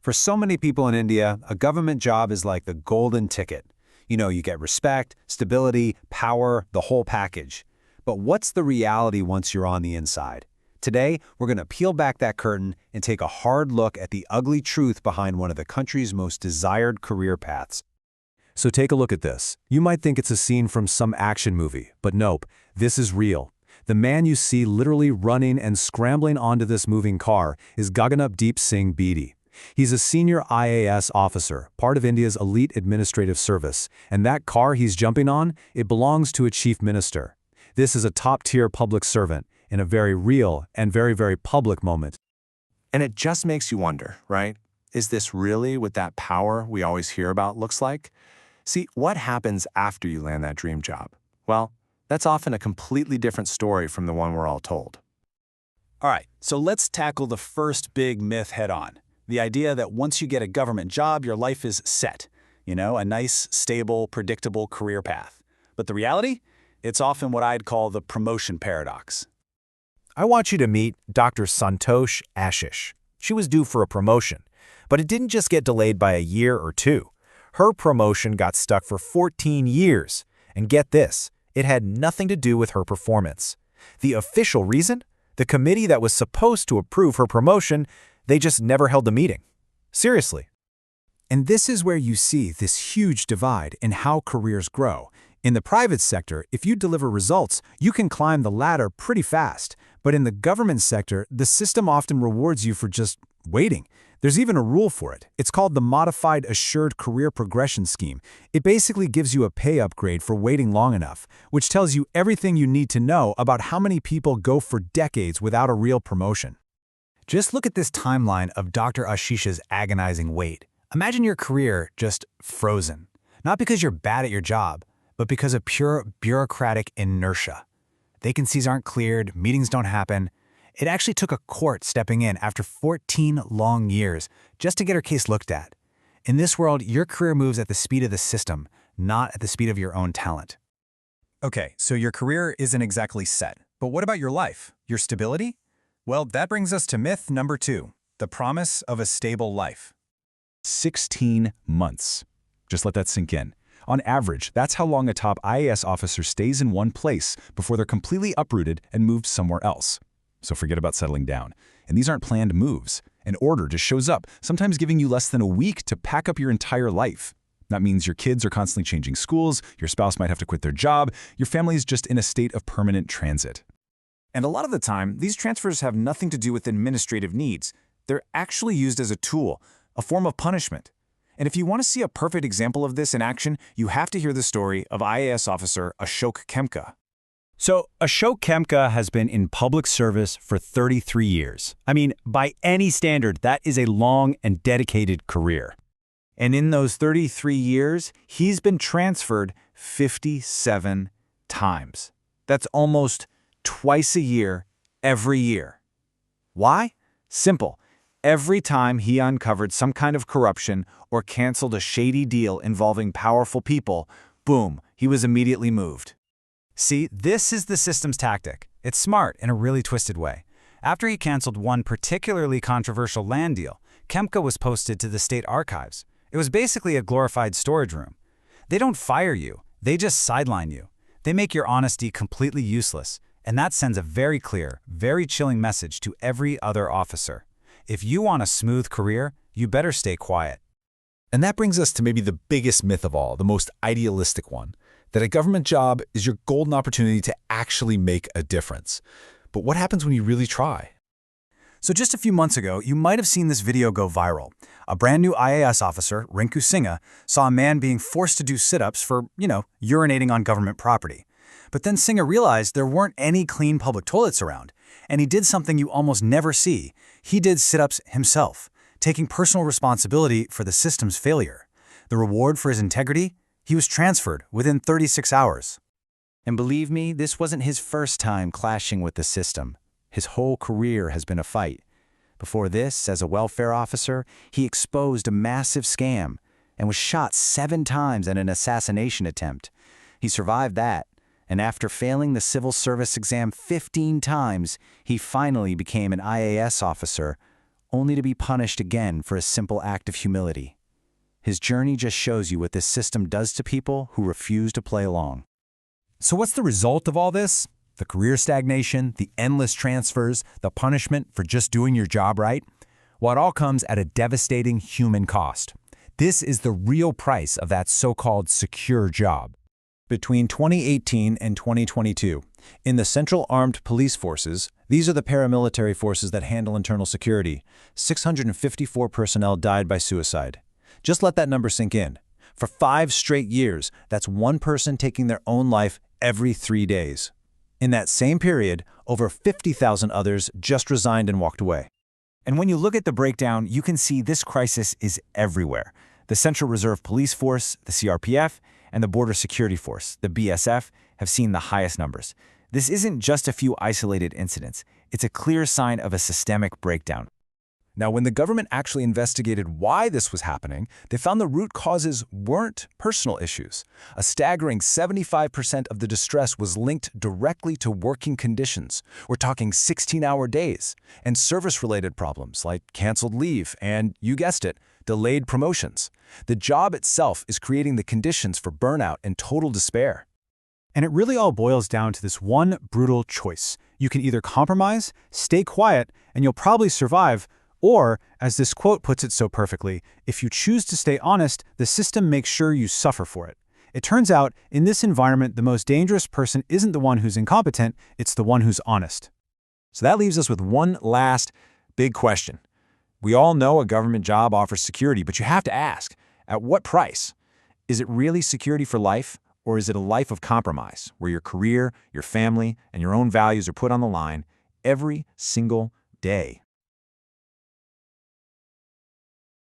For so many people in India, a government job is like the golden ticket. You get respect, stability, power, the whole package. But what's the reality once you're on the inside? Today, we're going to peel back that curtain and take a hard look at the ugly truth behind one of the country's most desired career paths. So take a look at this. You might think it's a scene from some action movie, but nope, this is real. The man you see literally running and scrambling onto this moving car is Govt Singh Bedi. He's a senior IAS officer, part of India's elite administrative service, and that car he's jumping on, it belongs to a chief minister. This is a top-tier public servant in a very real and very, very public moment. And it just makes you wonder, right? Is this really what that power we always hear about looks like? See, what happens after you land that dream job? Well, that's often a completely different story from the one we're all told. All right, so let's tackle the first big myth head-on. The idea that once you get a government job, your life is set. A nice, stable, predictable career path. But the reality? It's often what I'd call the promotion paradox. I want you to meet Dr. Santosh Ashish. She was due for a promotion, but it didn't just get delayed by a year or two. Her promotion got stuck for 14 years. And get this, it had nothing to do with her performance. The official reason? The committee that was supposed to approve her promotion, they just never held the meeting. Seriously. And this is where you see this huge divide in how careers grow. In the private sector, if you deliver results, you can climb the ladder pretty fast. But in the government sector, the system often rewards you for just waiting. There's even a rule for it. It's called the Modified Assured Career Progression Scheme. It basically gives you a pay upgrade for waiting long enough, which tells you everything you need to know about how many people go for decades without a real promotion. Just look at this timeline of Dr. Ashish's agonizing wait. Imagine your career just frozen. Not because you're bad at your job, but because of pure bureaucratic inertia. Vacancies aren't cleared, meetings don't happen. It actually took a court stepping in after 14 long years just to get her case looked at. In this world, your career moves at the speed of the system, not at the speed of your own talent. Okay, so your career isn't exactly set. But what about your life? Your stability? Well, that brings us to myth number 2, the promise of a stable life. 16 months. Just let that sink in. On average, that's how long a top IAS officer stays in one place before they're completely uprooted and moved somewhere else. So forget about settling down. And these aren't planned moves. An order just shows up, sometimes giving you less than a week to pack up your entire life. That means your kids are constantly changing schools, your spouse might have to quit their job, your family is just in a state of permanent transit. And a lot of the time, these transfers have nothing to do with administrative needs. They're actually used as a tool, a form of punishment. And if you want to see a perfect example of this in action, you have to hear the story of IAS officer Ashok Khemka. So Ashok Khemka has been in public service for 33 years. I mean, by any standard, that is a long and dedicated career. And in those 33 years, he's been transferred 57 times. That's almost twice a year, every year. Why? Simple. Every time he uncovered some kind of corruption or canceled a shady deal involving powerful people, boom, he was immediately moved. See, this is the system's tactic. It's smart in a really twisted way. After he canceled one particularly controversial land deal, Khemka was posted to the state archives. It was basically a glorified storage room. They don't fire you, they just sideline you. They make your honesty completely useless, and that sends a very clear, very chilling message to every other officer. If you want a smooth career, you better stay quiet. And that brings us to maybe the biggest myth of all, the most idealistic one, that a government job is your golden opportunity to actually make a difference. But what happens when you really try? So just a few months ago, you might have seen this video go viral. A brand new IAS officer, Rinku Singha, saw a man being forced to do sit-ups for, urinating on government property. But then Singha realized there weren't any clean public toilets around, and he did something you almost never see. He did sit-ups himself, taking personal responsibility for the system's failure. The reward for his integrity? He was transferred within 36 hours. And believe me, this wasn't his first time clashing with the system. His whole career has been a fight. Before this, as a welfare officer, he exposed a massive scam and was shot 7 times in an assassination attempt. He survived that, and after failing the civil service exam 15 times, he finally became an IAS officer, only to be punished again for a simple act of humility. His journey just shows you what this system does to people who refuse to play along. So what's the result of all this? The career stagnation, the endless transfers, the punishment for just doing your job right? Well, it all comes at a devastating human cost. This is the real price of that so-called secure job. Between 2018 and 2022, in the Central Armed Police Forces, these are the paramilitary forces that handle internal security, 654 personnel died by suicide. Just let that number sink in. For 5 straight years, that's one person taking their own life every 3 days. In that same period, over 50,000 others just resigned and walked away. And when you look at the breakdown, you can see this crisis is everywhere. The Central Reserve Police Force, the CRPF, and the Border Security Force, the BSF, have seen the highest numbers. This isn't just a few isolated incidents. It's a clear sign of a systemic breakdown. Now, when the government actually investigated why this was happening, they found the root causes weren't personal issues. A staggering 75% of the distress was linked directly to working conditions. We're talking 16-hour days, and service-related problems like canceled leave and, you guessed it, delayed promotions. The job itself is creating the conditions for burnout and total despair. And it really all boils down to this one brutal choice. You can either compromise, stay quiet, and you'll probably survive, or, as this quote puts it so perfectly, if you choose to stay honest, the system makes sure you suffer for it. It turns out, in this environment, the most dangerous person isn't the one who's incompetent, it's the one who's honest. So that leaves us with one last big question. We all know a government job offers security, but you have to ask, at what price? Is it really security for life, or is it a life of compromise, where your career, your family, and your own values are put on the line every single day?